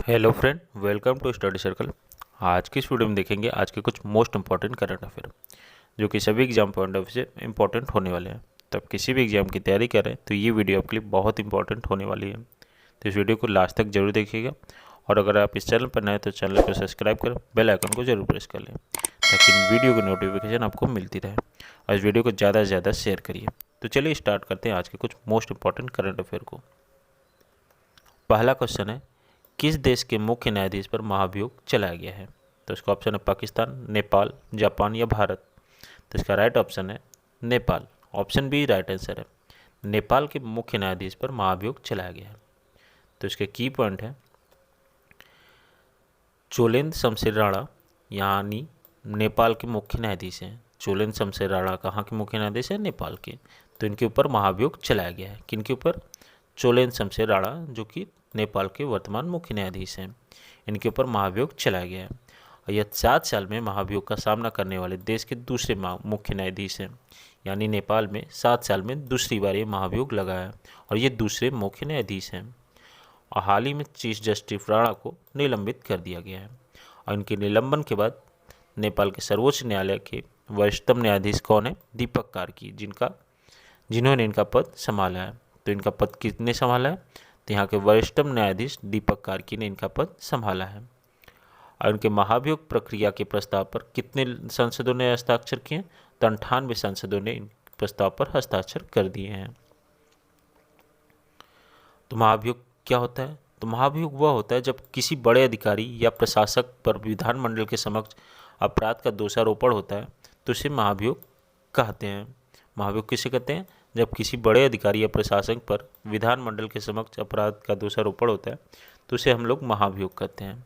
Hello friend, welcome to study circle. आज की इस वीडियो में देखेंगे आज के कुछ मोस्ट इंपॉर्टेंट करंट अफेयर जो कि सभी एग्जाम पॉइंट ऑफ से इंपॉर्टेंट होने वाले हैं। तो आप किसी भी एग्जाम की तैयारी कर रहे हैं तो ये वीडियो आपके लिए बहुत इंपॉर्टेंट होने वाली है। तो इस वीडियो को लास्ट तक जरूर देखिएगा और अगर आप इस चैनल पर नए तो चैनल को सब्सक्राइब कर बेल आइकन को जरूर प्रेस कर लें ताकि वीडियो की नोटिफिकेशन आपको मिलती रहे और इस वीडियो को ज़्यादा से ज़्यादा शेयर करिए। तो चलिए स्टार्ट करते हैं आज के कुछ मोस्ट इंपॉर्टेंट करंट अफेयर को। पहला क्वेश्चन है, किस देश के मुख्य न्यायाधीश पर महाभियोग चलाया गया है? तो इसका ऑप्शन है पाकिस्तान, नेपाल, जापान या भारत। तो इसका राइट ऑप्शन है Nepal. Option B right answer है। नेपाल के मुख्य न्यायाधीश पर महाभियोग चलाया गया है। तो इसके की पॉइंट है, चोलेन्द्र शमशेर राणा यानी नेपाल के मुख्य न्यायाधीश हैं। चोलेन्द्र शमशेर राणा कहाँ के मुख्य न्यायाधीश हैं? नेपाल के। तो इनके ऊपर महाभियोग चलाया गया है। किनके ऊपर? चोलेन्द्र शमशेर राणा जो कि नेपाल के वर्तमान मुख्य न्यायाधीश हैं, इनके ऊपर महाभियोग चलाया गया है। और यह 7 साल में महाभियोग का सामना करने वाले देश के दूसरे मुख्य न्यायाधीश हैं, यानी नेपाल में 7 साल में दूसरी बार ये महाभियोग लगा है और ये दूसरे मुख्य न्यायाधीश हैं। और हाल ही में चीफ जस्टिस राणा को निलंबित कर दिया गया है और इनके निलंबन के बाद नेपाल के सर्वोच्च न्यायालय के वरिष्ठतम न्यायाधीश कौन है? दीपक कार्की, जिन्होंने इनका पद संभाला है। तो इनका पद किसने संभाला है? तो यहाँ के वरिष्ठतम न्यायाधीश दीपक कार्की ने इनका पद संभाला है। और इनके महाभियोग प्रक्रिया के प्रस्ताव पर कितने सांसदों ने हस्ताक्षर किए? तो 98 सांसदों ने इन प्रस्ताव पर हस्ताक्षर कर दिए हैं। तो महाभियोग क्या होता है? तो महाभियोग वह होता है जब किसी बड़े अधिकारी या प्रशासक पर विधानमंडल के समक्ष अपराध का दोषारोपण होता है तो इसे महाभियोग कहते हैं। महाभियोग किसे कहते हैं? जब किसी बड़े अधिकारी या प्रशासक पर विधानमंडल के समक्ष अपराध का दोषारोपण होता है तो उसे हम लोग महाभियोग कहते हैं।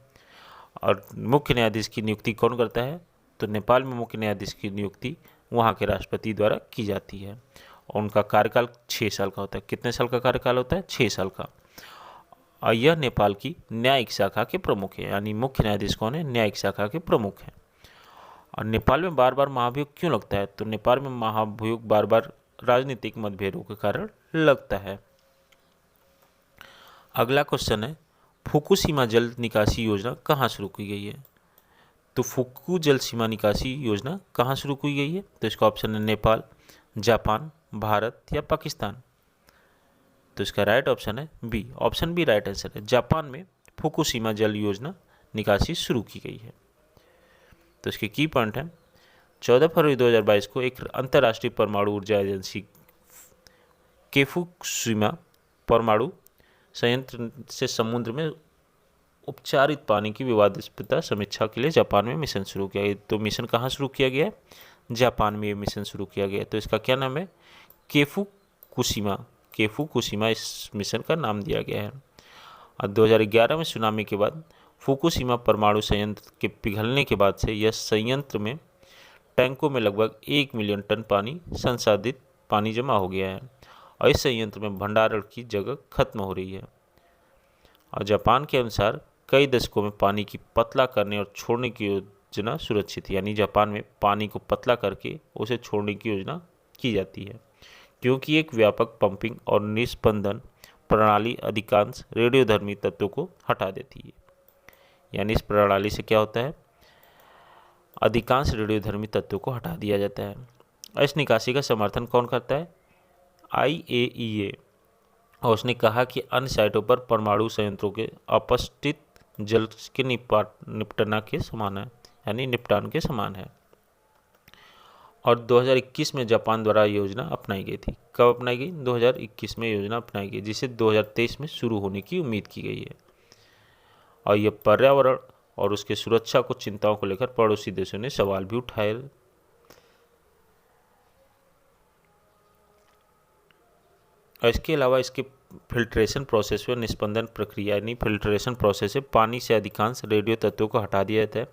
और मुख्य न्यायाधीश की नियुक्ति कौन करता है? तो नेपाल में मुख्य न्यायाधीश की नियुक्ति वहाँ के राष्ट्रपति द्वारा की जाती है और उनका कार्यकाल 6 साल का होता है। कितने साल का कार्यकाल होता है? 6 साल का। और यह नेपाल की न्यायिक शाखा के प्रमुख है, यानी मुख्य न्यायाधीश कौन है? न्यायिक शाखा के प्रमुख हैं। और नेपाल में बार बार महाभियोग क्यों लगता है? तो नेपाल में महाभियोग बार बार राजनीतिक मतभेदों के कारण लगता है। अगला क्वेश्चन है, फुकुशिमा जल निकासी योजना कहाँ शुरू की गई है? तो फुकु जल सीमा निकासी योजना कहाँ शुरू की गई है? तो इसका ऑप्शन है नेपाल, जापान, भारत या पाकिस्तान। तो इसका राइट ऑप्शन है B. Option B right answer है। जापान में फुकुशिमा जल योजना निकासी शुरू की गई है। तो इसके की पॉइंट है, 14 फरवरी 2022 को एक अंतर्राष्ट्रीय परमाणु ऊर्जा एजेंसी फुकुशिमा परमाणु संयंत्र से समुद्र में उपचारित पानी की विवादास्पद समीक्षा के लिए जापान में मिशन शुरू किया गया। तो मिशन कहाँ शुरू किया गया है? जापान में ये मिशन शुरू किया गया। तो इसका क्या नाम है? फुकुशिमा इस मिशन का नाम दिया गया है। और 2011 में सुनामी के बाद फुकुशिमा परमाणु संयंत्र के पिघलने के बाद से यह संयंत्र में टैंकों में लगभग 1 मिलियन टन पानी संसाधित पानी जमा हो गया है और इस संयंत्र में भंडारण की जगह खत्म हो रही है। और जापान के अनुसार कई दशकों में पानी की पतला करने और छोड़ने की योजना सुरक्षित है, यानी जापान में पानी को पतला करके उसे छोड़ने की योजना की जाती है क्योंकि एक व्यापक पंपिंग और निस्पंदन प्रणाली अधिकांश रेडियोधर्मी तत्वों को हटा देती है। यानी इस प्रणाली से क्या होता है? अधिकांश रेडियोधर्मी तत्वों को हटा दिया जाता है। इस निकासी का समर्थन कौन करता है? IAEA। और उसने कहा कि अन्य साइटों पर परमाणु संयंत्रों के अपशिष्ट जल के निपटान के समान है, यानी निपटान के समान है। और 2021 में जापान द्वारा योजना अपनाई गई थी। कब अपनाई गई? 2021 में योजना अपनाई गई, जिसे 2023 में शुरू होने की उम्मीद की गई है। और यह पर्यावरण और उसके सुरक्षा को चिंताओं को लेकर पड़ोसी देशों ने सवाल भी उठाए। और इसके अलावा इसके फिल्ट्रेशन प्रोसेस व निस्पंदन प्रक्रिया यानी फिल्ट्रेशन प्रोसेस से पानी से अधिकांश रेडियो तत्वों को हटा दिया जाता है,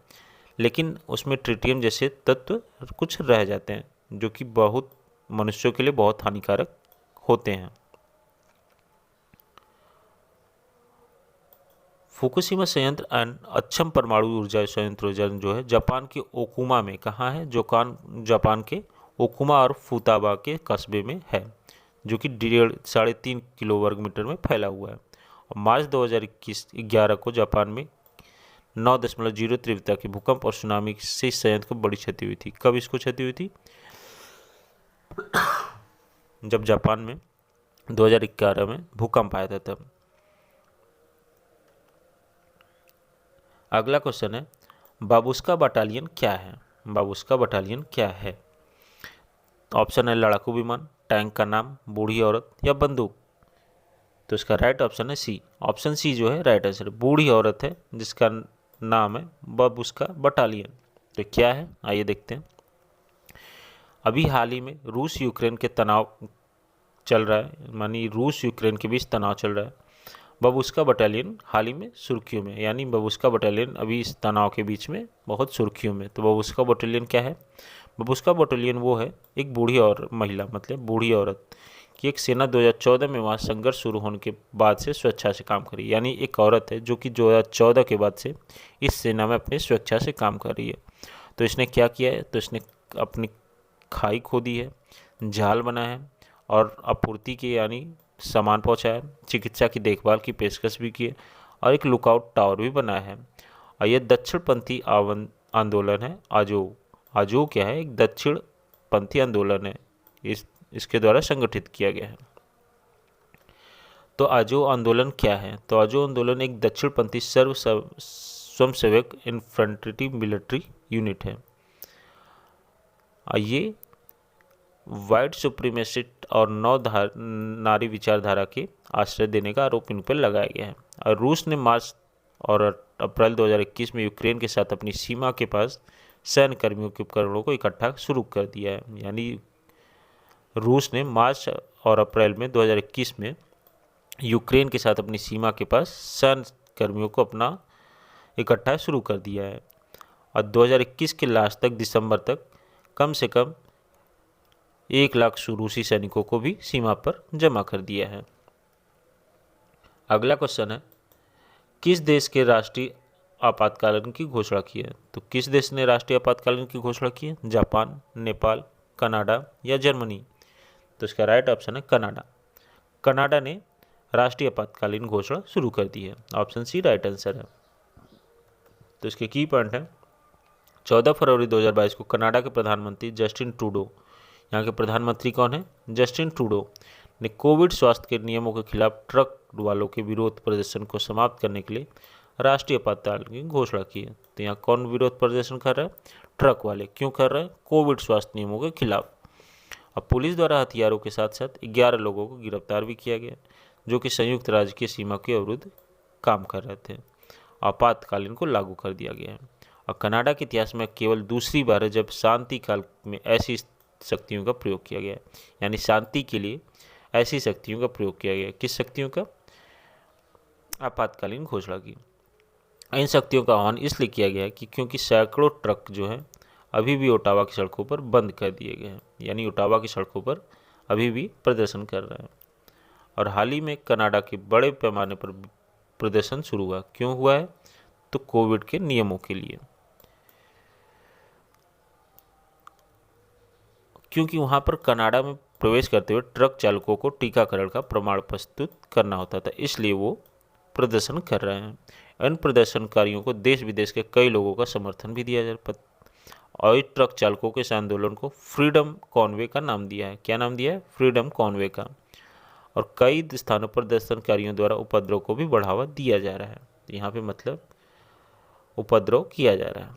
लेकिन उसमें ट्रिटियम जैसे तत्व कुछ रह जाते हैं जो कि बहुत मनुष्यों के लिए बहुत हानिकारक होते हैं। फुकुशिमा संयंत्र अक्षम परमाणु ऊर्जा संयंत्र जो है जापान के ओकुमा में कहाँ है? जापान के ओकुमा और फुताबा के कस्बे में है, जो कि 3.5 किलो वर्ग मीटर में फैला हुआ है और मार्च 2011 को जापान में 9.0 तीव्रता के भूकंप और सुनामी से इस संयंत्र को बड़ी क्षति हुई थी। कब इसको क्षति हुई थी? जब जापान में 2011 में भूकंप आया था तब। अगला क्वेश्चन है, बाबुस्का बटालियन क्या है? बाबुस्का बटालियन क्या है? ऑप्शन है लड़ाकू विमान, टैंक का नाम, बूढ़ी औरत या बंदूक। तो इसका राइट ऑप्शन है सी। ऑप्शन सी जो है राइट आंसर। बूढ़ी औरत है जिसका नाम है बाबुस्का बटालियन। तो क्या है आइए देखते हैं। अभी हाल ही में रूस यूक्रेन के तनाव चल रहा है, मानी रूस यूक्रेन के बीच तनाव चल रहा है। बाबुस्का बटालियन हाल ही में सुर्खियों में, यानी बाबुस्का बटालियन अभी इस तनाव के बीच में बहुत सुर्खियों में। तो बाबुस्का बटालियन क्या है? बाबुस्का बटालियन वो है एक बूढ़ी और महिला, मतलब बूढ़ी औरत की एक सेना 2014 में वहाँ संघर्ष शुरू होने के बाद से स्वेच्छा से काम करी। यानी एक औरत है जो कि 2014 के बाद से इस सेना में अपनी स्वेच्छा से काम कर रही है। तो इसने क्या किया है? तो इसने अपनी खाई खोदी है, जाल बनाया है और आपूर्ति की यानी सामान पहुंचाया, चिकित्सा की देखभाल की पेशकश भी की है और एक लुकआउट टावर भी बनाया है। और यह दक्षिणपंथी आंदोलन है। आजो क्या है? एक दक्षिण पंथी आंदोलन है, इसके द्वारा संगठित किया गया है। तो आजो आंदोलन क्या है? तो आजो आंदोलन एक दक्षिणपंथी स्वयंसेवक इन्फेंट्री मिलिट्री यूनिट है। ये वाइट सुप्रीमेसिस्ट और नारी विचारधारा के आश्रय देने का आरोप इन पर लगाया गया है। और रूस ने मार्च और अप्रैल 2021 में यूक्रेन के साथ अपनी सीमा के पास सैन्य कर्मियों के उपकरणों को इकट्ठा शुरू कर दिया है। यानी रूस ने मार्च और अप्रैल में 2021 में यूक्रेन के साथ अपनी सीमा के पास सैन्य कर्मियों को अपना इकट्ठा शुरू कर दिया है। और 2021 के लास्ट तक, दिसंबर तक कम से कम 1 लाख रूसी सैनिकों को भी सीमा पर जमा कर दिया है। अगला क्वेश्चन है, किस देश के राष्ट्रीय आपातकालीन की घोषणा की है? तो किस देश ने राष्ट्रीय आपातकालीन की घोषणा की है? जापान, नेपाल, कनाडा या जर्मनी? तो इसका राइट ऑप्शन है कनाडा। कनाडा ने राष्ट्रीय आपातकालीन घोषणा शुरू कर दी है। ऑप्शन सी राइट आंसर है। तो इसके की पॉइंट है, 14 फरवरी 2022 को कनाडा के प्रधानमंत्री जस्टिन ट्रूडो, यहाँ के प्रधानमंत्री कौन है? जस्टिन ट्रूडो ने कोविड स्वास्थ्य के नियमों के खिलाफ ट्रक वालों के विरोध प्रदर्शन को समाप्त करने के लिए राष्ट्रीय आपातकाल की घोषणा की है। तो यहाँ कौन विरोध प्रदर्शन कर रहा है? ट्रक वाले। क्यों कर रहे हैं? कोविड स्वास्थ्य नियमों के खिलाफ। अब पुलिस द्वारा हथियारों के साथ साथ 11 लोगों को गिरफ्तार भी किया गया, जो कि संयुक्त राज्य की सीमा के अवरुद्ध काम कर रहे थे। आपातकालीन को लागू कर दिया गया है। और कनाडा के इतिहास में केवल दूसरी बार है जब शांति काल में ऐसी शक्तियों का प्रयोग किया गया है। यानी शांति के लिए ऐसी शक्तियों का प्रयोग किया गया। किस शक्तियों का? आपातकालीन घोषणा की। इन शक्तियों का आह्वान इसलिए किया गया है कि क्योंकि सैकड़ों ट्रक जो है अभी भी ओटावा की सड़कों पर बंद कर दिए गए हैं। यानी ओटावा की सड़कों पर अभी भी प्रदर्शन कर रहे हैं। और हाल ही में कनाडा के बड़े पैमाने पर प्रदर्शन शुरू हुआ। क्यों हुआ है? तो कोविड के नियमों के लिए, क्योंकि वहाँ पर कनाडा में प्रवेश करते हुए ट्रक चालकों को टीकाकरण का प्रमाण प्रस्तुत करना होता था, इसलिए वो प्रदर्शन कर रहे हैं। इन प्रदर्शनकारियों को देश विदेश के कई लोगों का समर्थन भी दिया जा रहा। और ट्रक चालकों के इस आंदोलन को फ्रीडम कॉनवे का नाम दिया है। क्या नाम दिया है? फ्रीडम कॉनवे का। और कई स्थानों पर प्रदर्शनकारियों द्वारा उपद्रव को भी बढ़ावा दिया जा रहा है। यहाँ पे मतलब उपद्रव किया जा रहा है।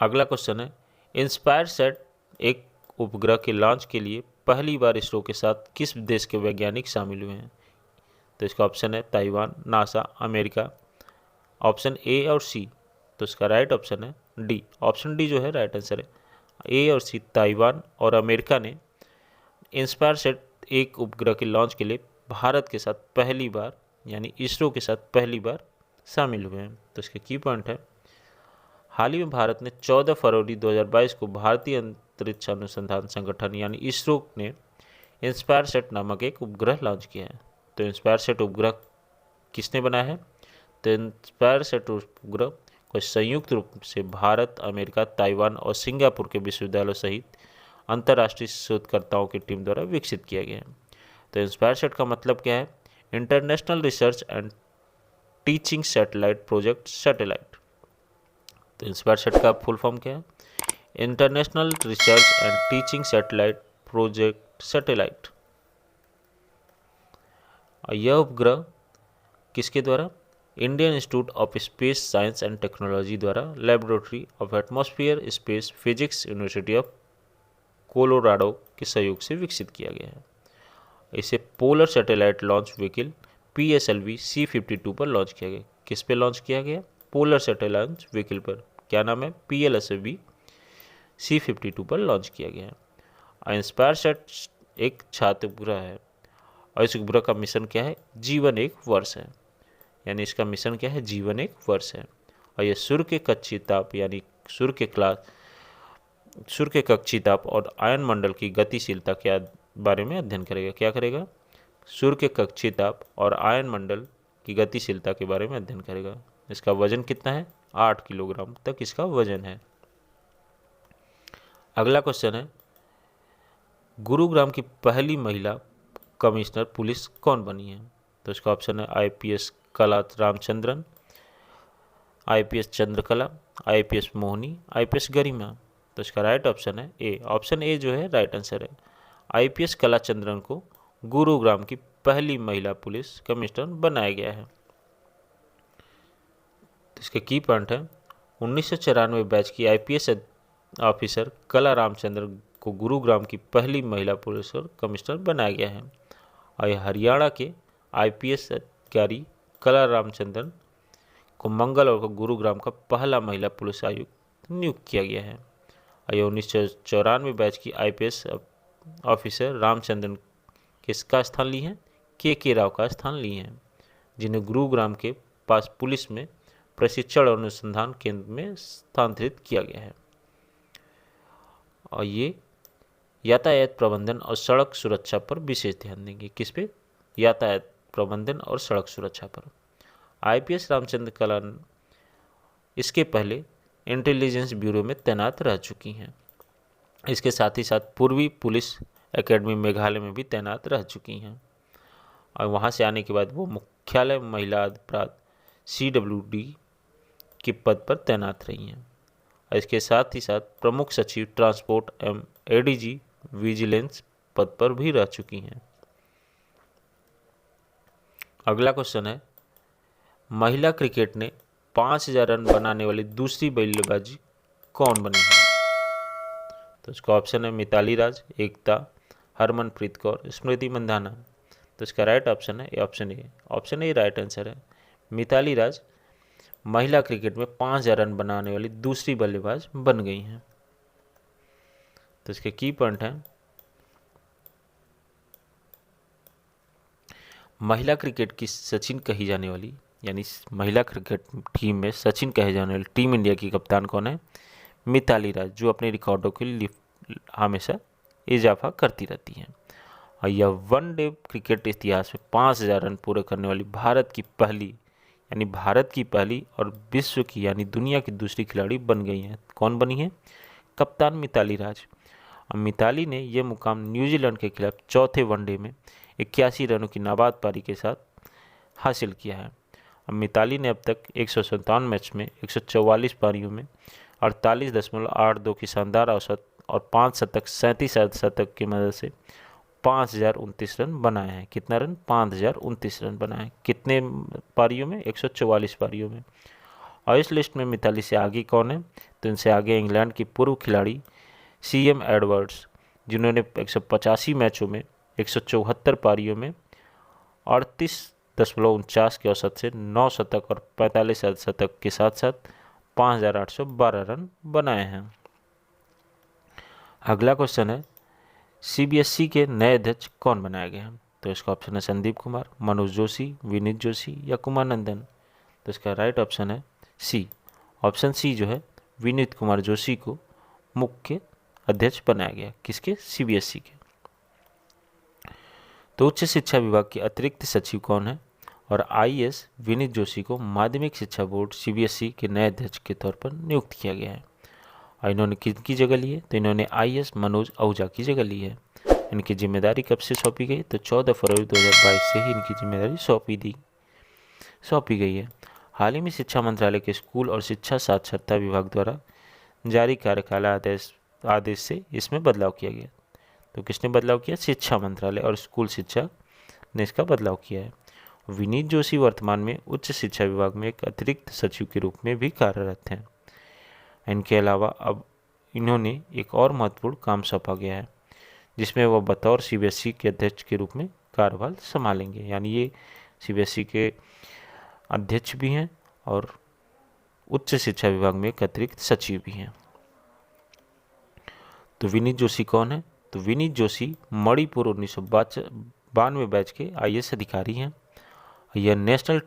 अगला क्वेश्चन है, इंस्पायर सेट एक उपग्रह के लॉन्च के लिए पहली बार इसरो के साथ किस देश के वैज्ञानिक शामिल हुए हैं? तो इसका ऑप्शन है Taiwan, NASA, America. Option A और सी। तो इसका राइट ऑप्शन है डी। ऑप्शन डी जो है राइट आंसर है। ए और सी, ताइवान और अमेरिका ने इंस्पायर सेट एक उपग्रह के लॉन्च के लिए भारत के साथ पहली बार, यानी इसरो के साथ पहली बार शामिल हुए हैं। तो इसके की पॉइंट है, हाल ही में भारत ने 14 फरवरी 2022 को भारतीय अंतरिक्ष अनुसंधान संगठन यानी इसरो ने इंस्पायर सेट नामक एक उपग्रह लॉन्च किया है। तो इंस्पायर सेट उपग्रह किसने बनाया है? तो इंस्पायर सेट उपग्रह को संयुक्त रूप से भारत, अमेरिका, ताइवान और सिंगापुर के विश्वविद्यालयों सहित अंतर्राष्ट्रीय शोधकर्ताओं की टीम द्वारा विकसित किया गया है। तो इंस्पायर सेट का मतलब क्या है? International Research and Teaching Satellite Project satellite. तो इंस्पायरसेट का फुल फॉर्म क्या है? International Research and Teaching Satellite Project satellite. और यह उपग्रह किसके द्वारा? Indian Institute of Space Science and Technology द्वारा Laboratory of Atmosphere Space Physics University of Colorado के सहयोग से विकसित किया गया है। इसे Polar Satellite Launch Vehicle PSLV C-52 पर लॉन्च किया गया। किस पे लॉन्च किया गया? पोलर सैटेलाइट व्हीकल पर। क्या नाम है? PSLV C-52 पर लॉन्च किया गया है। इंस्पायरसेट एक छात्र उपग्रह है और इस उपग्रह का मिशन क्या है? जीवन एक वर्ष है। यानी इसका मिशन क्या है? जीवन एक वर्ष है। और यह सूर्य के कक्षीय ताप यानी सूर्य के कक्षीय ताप और आयन मंडल की गतिशीलता के बारे में अध्ययन करेगा। क्या करेगा? सूर्य के कक्षीय ताप और आयन मंडल की गतिशीलता के बारे में अध्ययन करेगा। इसका वजन कितना है? 8 किलोग्राम तक इसका वजन है। अगला क्वेश्चन है, गुरुग्राम की पहली महिला कमिश्नर पुलिस कौन बनी है? तो इसका ऑप्शन है IPS कला Ramachandran, IPS Chandrakala, IPS Mohini, IPS गरिमा। तो इसका राइट ऑप्शन है ए। ऑप्शन ए जो है राइट आंसर है। IPS कला चंद्रन को गुरुग्राम की पहली महिला पुलिस कमिश्नर बनाया गया है। तो इसके की पॉइंट है, 1994 बैच की IPS ऑफिसर कला रामचंद्र को गुरुग्राम की पहली महिला पुलिस कमिश्नर बनाया गया है। और हरियाणा के IPS अधिकारी कला रामचंद्रन को मंगलवार को गुरुग्राम का पहला महिला पुलिस आयुक्त नियुक्त किया गया है। और 1994 बैच की IPS ऑफिसर रामचंद्रन किसका स्थान ली है? के राव का स्थान लिए हैं, जिन्हें गुरुग्राम के पास पुलिस में प्रशिक्षण और अनुसंधान केंद्र में स्थानांतरित किया गया है। और ये यातायात प्रबंधन और सड़क सुरक्षा पर विशेष ध्यान देंगे। किस पे? यातायात प्रबंधन और सड़क सुरक्षा पर। IPS रामचंद्र कला इसके पहले इंटेलिजेंस ब्यूरो में तैनात रह चुकी हैं। इसके साथ ही साथ पूर्वी पुलिस एकेडमी मेघालय में भी तैनात रह चुकी हैं। और वहाँ से आने के बाद वो मुख्यालय महिला अपराध CWD के पद पर तैनात रही हैं। और इसके साथ ही साथ प्रमुख सचिव ट्रांसपोर्ट एवं ADG विजिलेंस पद पर भी रह चुकी हैं। अगला क्वेश्चन है, महिला क्रिकेट ने 5000 रन बनाने वाली दूसरी बल्लेबाजी कौन बनी है? तो इसका ऑप्शन है मिताली राज, एकता, हरमनप्रीत कौर, स्मृति मंधाना। तो इसका राइट ऑप्शन है option A. Option A right answer है। मिताली राज महिला क्रिकेट में 5000 रन बनाने वाली दूसरी बल्लेबाज बन गई हैं। तो इसके की पॉइंट है, महिला क्रिकेट की सचिन कही जाने वाली यानी महिला क्रिकेट टीम में सचिन कहे जाने वाली टीम इंडिया की कप्तान कौन है? मिताली राज, जो अपने रिकॉर्डों के हमेशा इजाफा करती रहती हैं। और यह वनडे क्रिकेट इतिहास में 5000 रन पूरे करने वाली भारत की पहली और विश्व की यानी दुनिया की दूसरी खिलाड़ी बन गई हैं। कौन बनी है? कप्तान मिताली राज। और मिताली ने यह मुकाम न्यूजीलैंड के खिलाफ चौथे वनडे में 81 रनों की नाबाद पारी के साथ हासिल किया है। अब मिताली ने अब तक 157 मैच में 144 पारियों में 48.82 की शानदार औसत और 5 शतक 37 शतक की मदद से 5029 रन बनाए हैं। कितना रन? 5029 रन बनाए हैं। कितने पारियों में? 144 पारियों में। और इस लिस्ट में मिताली से आगे कौन है? तो इनसे आगे इंग्लैंड की पूर्व खिलाड़ी CM एडवर्ड्स, जिन्होंने 185 मैचों में 174 पारियों में 38.49 की औसत से 9 शतक और 45 शतक के साथ साथ 5812 रन बनाए हैं। अगला क्वेश्चन है, CBSE के नए अध्यक्ष कौन बनाया गया है? तो इसका ऑप्शन है संदीप कुमार, मनोज जोशी, विनीत जोशी या कुमार नंदन। तो इसका राइट ऑप्शन है सी। ऑप्शन सी जो है विनीत कुमार जोशी को मुख्य अध्यक्ष बनाया गया। किसके? CBSE के। तो उच्च शिक्षा विभाग के अतिरिक्त सचिव कौन है? और IAS विनीत जोशी को माध्यमिक शिक्षा बोर्ड CBSE के नए अध्यक्ष के तौर पर नियुक्त किया गया है। और इन्होंने किसकी जगह ली है? तो इन्होंने IAS मनोज आहूजा की जगह ली है। इनकी जिम्मेदारी कब से सौंपी गई? तो 14 फरवरी 2022 से ही इनकी जिम्मेदारी सौंपी गई है। हाल ही में शिक्षा मंत्रालय के स्कूल और शिक्षा साक्षरता विभाग द्वारा जारी कार्यकाल आदेश से इसमें बदलाव किया गया। तो किसने बदलाव किया? शिक्षा मंत्रालय और स्कूल शिक्षा ने इसका बदलाव किया है। विनीत जोशी वर्तमान में उच्च शिक्षा विभाग में एक अतिरिक्त सचिव के रूप में भी कार्यरत हैं। इनके अलावा अब इन्होंने एक और महत्वपूर्ण काम सौंपा गया है, जिसमें वह बतौर सीबीएसई के अध्यक्ष के रूप में कार्यभार संभालेंगे। यानी ये सीबीएसई के अध्यक्ष भी हैं और उच्च शिक्षा विभाग में एक अतिरिक्त सचिव भी हैं। तो विनीत जोशी कौन है? तो विनीत जोशी मणिपुर 1992 बैच के आईएएस अधिकारी हैं। यह नेशनल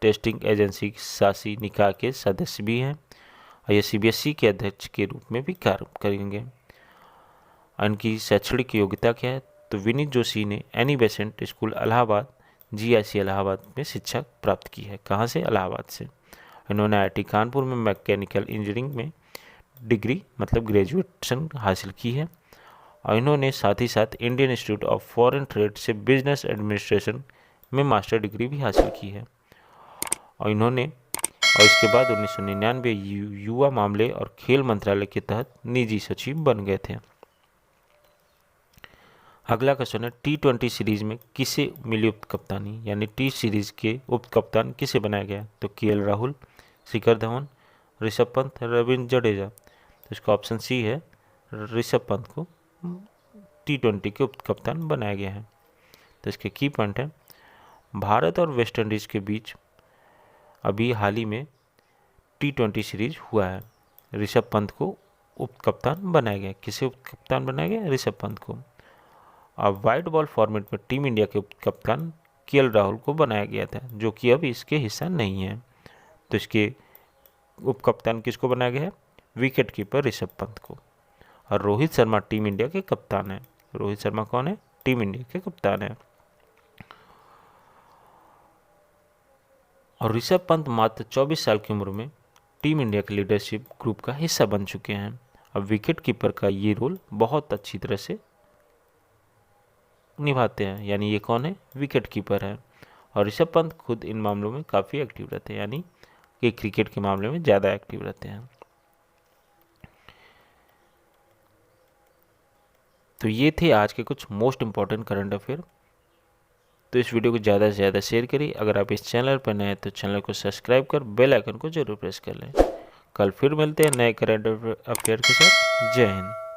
टेस्टिंग एजेंसी शासी निकाय के सदस्य भी हैं और यह सीबीएसई के अध्यक्ष के रूप में भी कार्य करेंगे। इनकी शैक्षणिक योग्यता क्या है? तो विनीत जोशी ने Annie Besant school Allahabad GIC Allahabad में शिक्षा प्राप्त की है। कहाँ से? इलाहाबाद से। इन्होंने आईआईटी कानपुर में मैकेनिकल इंजीनियरिंग में डिग्री मतलब ग्रेजुएशन हासिल की है और इन्होंने साथ ही साथ Indian Institute of foreign trade से बिजनेस एडमिनिस्ट्रेशन में मास्टर डिग्री भी हासिल की है। और इसके बाद 1999 युवा मामले और खेल मंत्रालय के तहत निजी सचिव बन गए थे। अगला क्वेश्चन है, T20 सीरीज में किसे मिली उप कप्तानी? यानी टी सीरीज के उप कप्तान किसे बनाया गया? तो केएल राहुल, शिखर धवन, ऋषभ पंत, रविंद्र जडेजा। तो इसका ऑप्शन सी है, ऋषभ पंत को T20 के उप कप्तान बनाया गया है। तो इसके की पॉइंट है, भारत और वेस्ट इंडीज के बीच अभी हाल ही में T20 सीरीज हुआ है। ऋषभ पंत को उप कप्तान बनाया गया। किसे उप कप्तान बनाया गया? ऋषभ पंत को। अब वाइट बॉल फॉर्मेट में टीम इंडिया के उप कप्तान केएल राहुल को बनाया गया था, जो कि अब इसके हिस्सा नहीं है। तो इसके उप कप्तान किसको बनाया गया है? विकेट कीपर ऋषभ पंत को। और रोहित शर्मा टीम इंडिया के कप्तान है। रोहित शर्मा कौन है? टीम इंडिया के कप्तान है। और ऋषभ पंत मात्र 24 साल की उम्र में टीम इंडिया के लीडरशिप ग्रुप का हिस्सा बन चुके हैं। अब विकेट कीपर का ये रोल बहुत अच्छी तरह से निभाते हैं। यानी ये कौन है? विकेट कीपर है। और ऋषभ पंत खुद इन मामलों में काफ़ी एक्टिव रहते हैं, यानी कि क्रिकेट के मामले में ज़्यादा एक्टिव रहते हैं। तो ये थे आज के कुछ मोस्ट इम्पॉर्टेंट करंट अफेयर। तो इस वीडियो को ज़्यादा से ज़्यादा शेयर करिए। अगर आप इस चैनल पर नए हैं तो चैनल को सब्सक्राइब कर बेल आइकन को जरूर प्रेस कर लें। कल फिर मिलते हैं नए करंट अफेयर के साथ। जय हिंद।